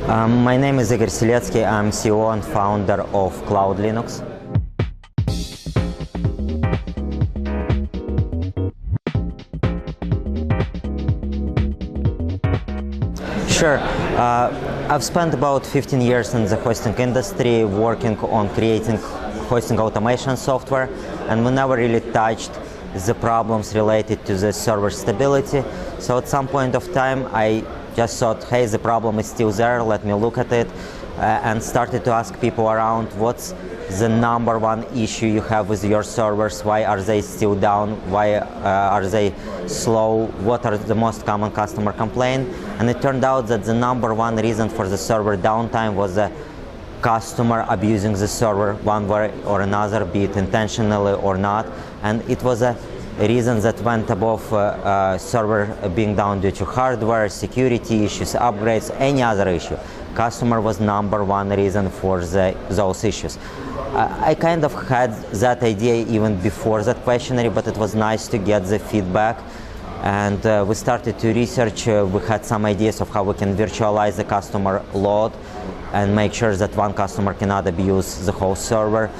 My name is Igor Seletskiy. I'm CEO and founder of CloudLinux. Sure. I've spent about 15 years in the hosting industry working on creating hosting automation software, and we never really touched the problems related to the server stability. So at some point of time, I just thought, hey, the problem is still there, let me look at it, and started to ask people around, what's the number one issue you have with your servers? Why are they still down? Why are they slow? What are the most common customer complaints? And it turned out that the number one reason for the server downtime was the customer abusing the server one way or another, be it intentionally or not. And it was a reason that went above server being down due to hardware, security issues, upgrades, any other issue. Customer was number one reason for those issues. I kind of had that idea even before that questionnaire, but it was nice to get the feedback. And we started to research. We had some ideas of how we can virtualize the customer load and make sure that one customer cannot abuse the whole server.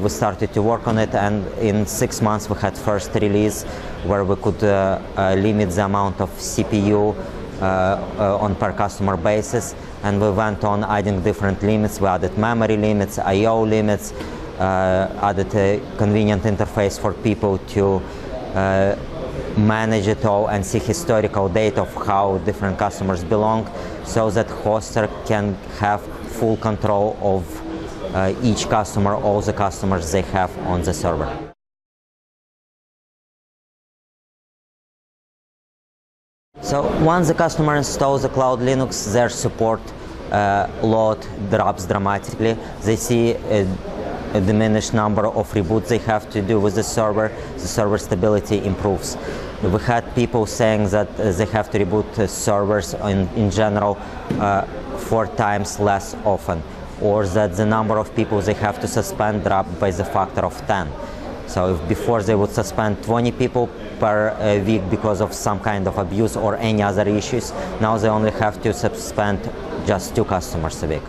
We started to work on it, and in 6 months we had first release where we could limit the amount of CPU on per customer basis, and we went on adding different limits. We added memory limits, I/O limits, added a convenient interface for people to manage it all and see historical data of how different customers belong, so that hoster can have full control of each customer, all the customers they have on the server. So once the customer installs the CloudLinux, their support load drops dramatically. They see a diminished number of reboots they have to do with the server stability improves. We had people saying that they have to reboot servers in general 4 times less often, or that the number of people they have to suspend dropped by the factor of 10. So if before they would suspend 20 people per week because of some kind of abuse or any other issues, now they only have to suspend just 2 customers a week.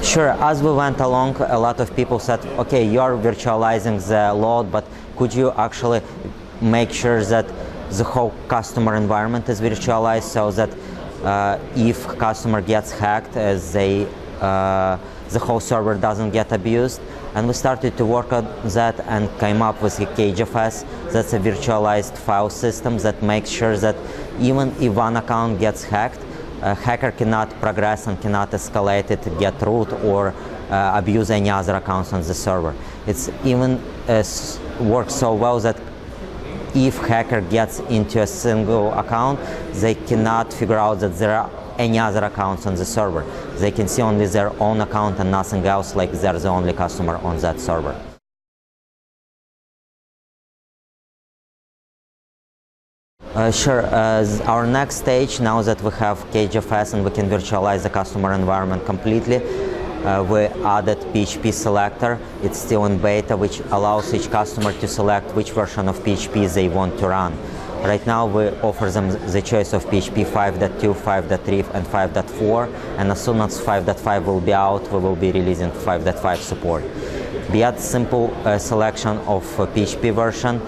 Sure, as we went along, a lot of people said, okay, you're virtualizing the load, but could you actually make sure that the whole customer environment is virtualized, so that if customer gets hacked, the whole server doesn't get abused? And we started to work on that and came up with a CageFS. That's a virtualized file system that makes sure that even if one account gets hacked, a hacker cannot progress and cannot escalate it, get root, or abuse any other accounts on the server. It's even works so well that if hacker gets into a single account, they cannot figure out that there are any other accounts on the server. They can see only their own account and nothing else, like they're the only customer on that server. Sure. Our next stage, now that we have CageFS and we can virtualize the customer environment completely, we added PHP selector. It's still in beta, which allows each customer to select which version of PHP they want to run. Right now we offer them the choice of PHP 5.2, 5.3 and 5.4, and as soon as 5.5 will be out, we will be releasing 5.5 support. Beyond simple selection of PHP version,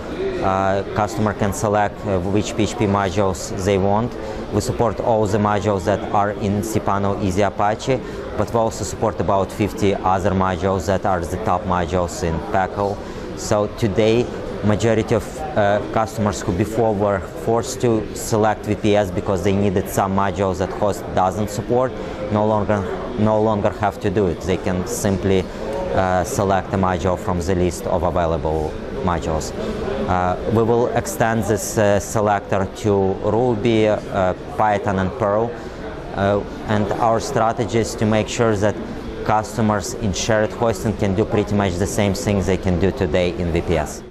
customer can select which PHP modules they want. We support all the modules that are in cPanel Easy Apache, but we also support about 50 other modules that are the top modules in Packle. So today, majority of customers who before were forced to select VPS because they needed some modules that host doesn't support, no longer have to do it. They can simply select a module from the list of available modules. We will extend this selector to Ruby, Python and Perl, and our strategy is to make sure that customers in shared hosting can do pretty much the same things they can do today in VPS.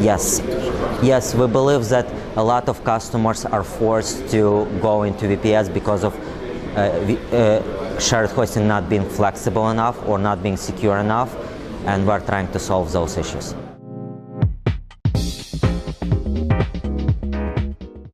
Yes, we believe that a lot of customers are forced to go into VPS because of shared hosting not being flexible enough or not being secure enough. and we're trying to solve those issues.